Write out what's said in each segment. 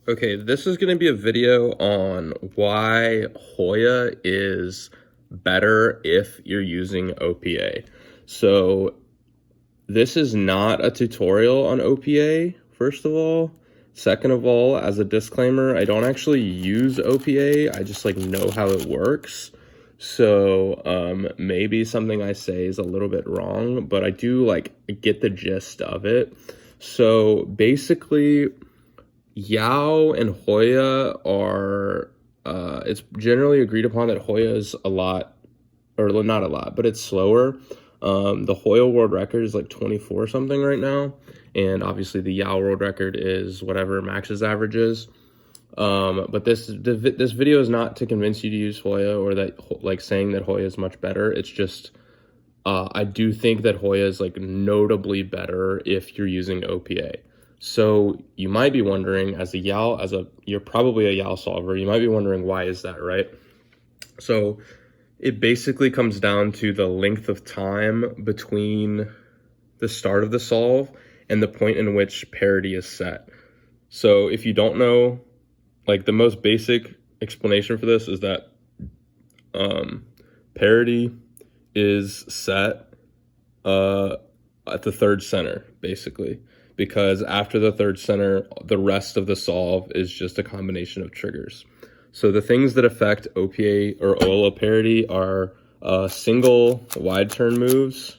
Okay, this is going to be a video on why Hoya is better if you're using OPA. So this is not a tutorial on OPA, first of all. Second of all, as a disclaimer, I don't actually use OPA. I just know how it works. So maybe something I say is a little bit wrong, but I do get the gist of it. So basically, Yao and Hoya are, it's generally agreed upon that Hoya is a lot, or not a lot, but it's slower. The Hoya world record is 24 something right now. And obviously the Yao world record is whatever Max's average is. But this video is not to convince you to use Hoya or that saying that Hoya is much better. It's just, I do think that Hoya is notably better if you're using OPA. So you might be wondering, you're probably a Yao solver, you might be wondering, why is that, right? So it basically comes down to the length of time between the start of the solve and the point in which parity is set. So if you don't know, the most basic explanation for this is that parity is set at the third center, basically, because after the third center, the rest of the solve is just a combination of triggers. So the things that affect OPA or OLO parity are single wide turn moves,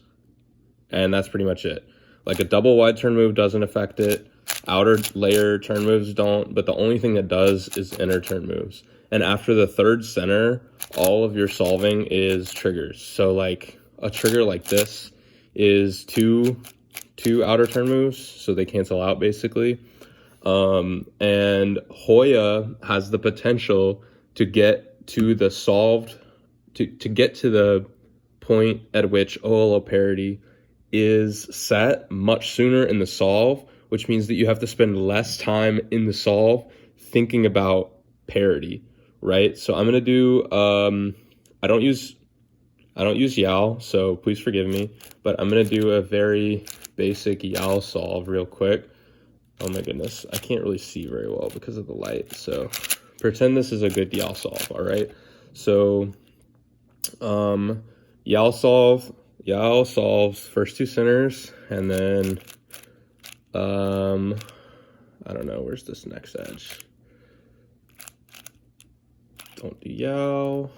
and that's pretty much it. A double wide turn move doesn't affect it. Outer layer turn moves don't, but the only thing that does is inner turn moves. And after the third center, all of your solving is triggers. So a trigger like this is two outer turn moves, so they cancel out basically. And Hoya has the potential to get to the solved, to get to the point at which OLO parity is set much sooner in the solve, which means that you have to spend less time in the solve thinking about parity, right? So I'm gonna do, I don't use Yao, so please forgive me, but I'm gonna do a very basic Yao solve real quick. Oh my goodness, I can't really see very well because of the light, so pretend this is a good Yao solve, all right? So Yao solves first two centers, and then I don't know, where's this next edge? Don't do Yao,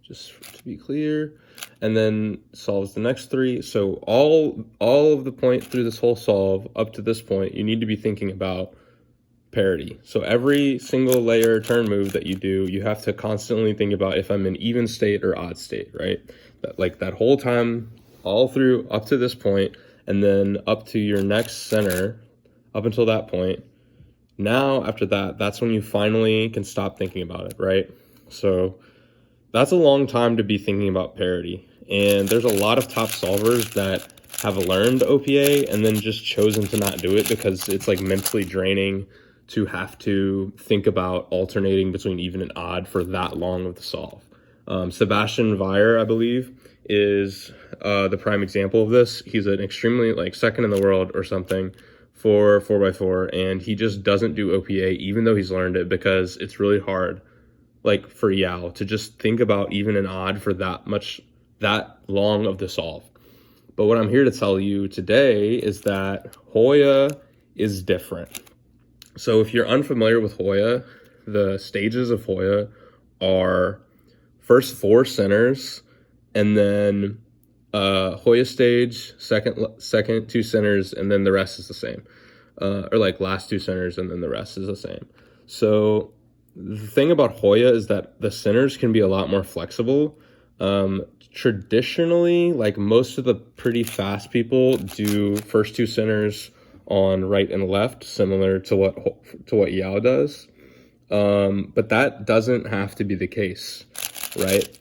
just to be clear, and then solves the next three. So all of the point through this whole solve up to this point, you need to be thinking about parity. So every single layer turn move that you do, you have to constantly think about if I'm in even state or odd state, right? That whole time, all through up to this point, and then up to your next center, up until that point. Now, after that, that's when you finally can stop thinking about it, right? So that's a long time to be thinking about parity. And there's a lot of top solvers that have learned OPA and then just chosen to not do it because it's mentally draining to have to think about alternating between even and odd for that long of the solve. Sebastian Weyer, I believe, is the prime example of this. He's an extremely second in the world or something for 4x4, and he just doesn't do OPA even though he's learned it because it's really hard for Yao to just think about even and odd for that long of the solve. But what I'm here to tell you today is that Hoya is different. So if you're unfamiliar with Hoya, the stages of Hoya are first four centers, and then Hoya stage, second two centers, and then the rest is the same. Or last two centers, and then the rest is the same. So the thing about Hoya is that the centers can be a lot more flexible. Traditionally, most of the pretty fast people do first two centers on right and left, similar to what Yao does. But that doesn't have to be the case, right?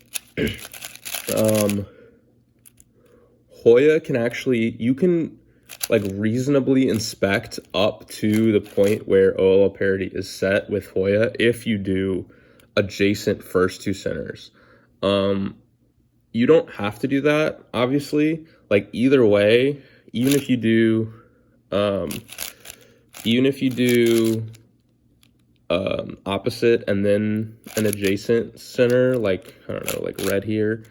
Hoya can actually, you can reasonably inspect up to the point where OLO parity is set with Hoya if you do adjacent first two centers. You don't have to do that, obviously. Either way, even if you do opposite and then an adjacent center, like, I don't know, like red here.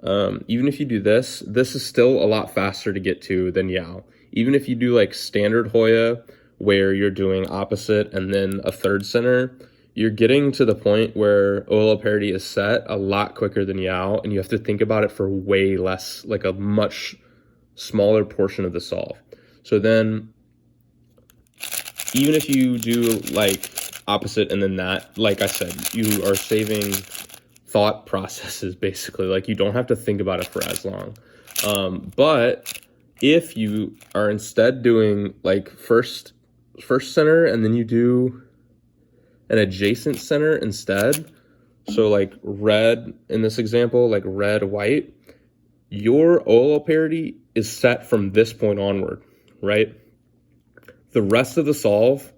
Even if you do this, this is still a lot faster to get to than Yao. Even if you do like standard Hoya, where you're doing opposite and then a third center, you're getting to the point where OLO parity is set a lot quicker than Yao, and you have to think about it for way less, like a much smaller portion of the solve. So then, even if you do like opposite and then that, like I said, you are saving thought processes basically. Like you don't have to think about it for as long. But if you are instead doing like first center and then you do an adjacent center instead, so like red in this example, like red, white, your OLO parity is set from this point onward, right? The rest of the solve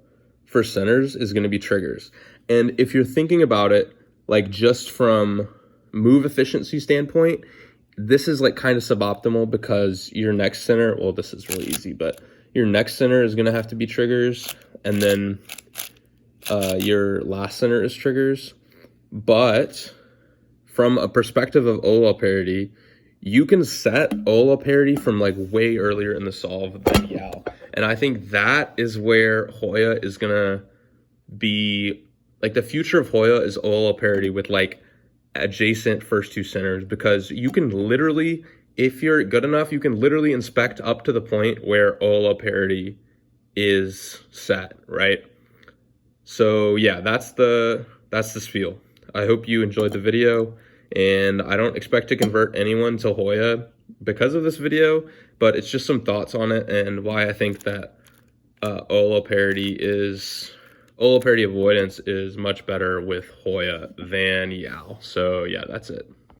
for centers is going to be triggers. And if you're thinking about it, like just from move efficiency standpoint, this is like kind of suboptimal because your next center, well, this is really easy, but your next center is going to have to be triggers. And then your last center is triggers. But from a perspective of OLO parity, you can set OLO parity from like way earlier in the solve than Yao. And I think that is where Hoya is going to be, like the future of Hoya is OLO parity with like adjacent first two centers, because you can literally, if you're good enough, you can literally inspect up to the point where OLO parity is set, right? So yeah, that's the spiel. I hope you enjoyed the video, and I don't expect to convert anyone to Hoya because of this video, but it's just some thoughts on it and why I think that OLO parity avoidance is much better with Hoya than Yao. So yeah, that's it.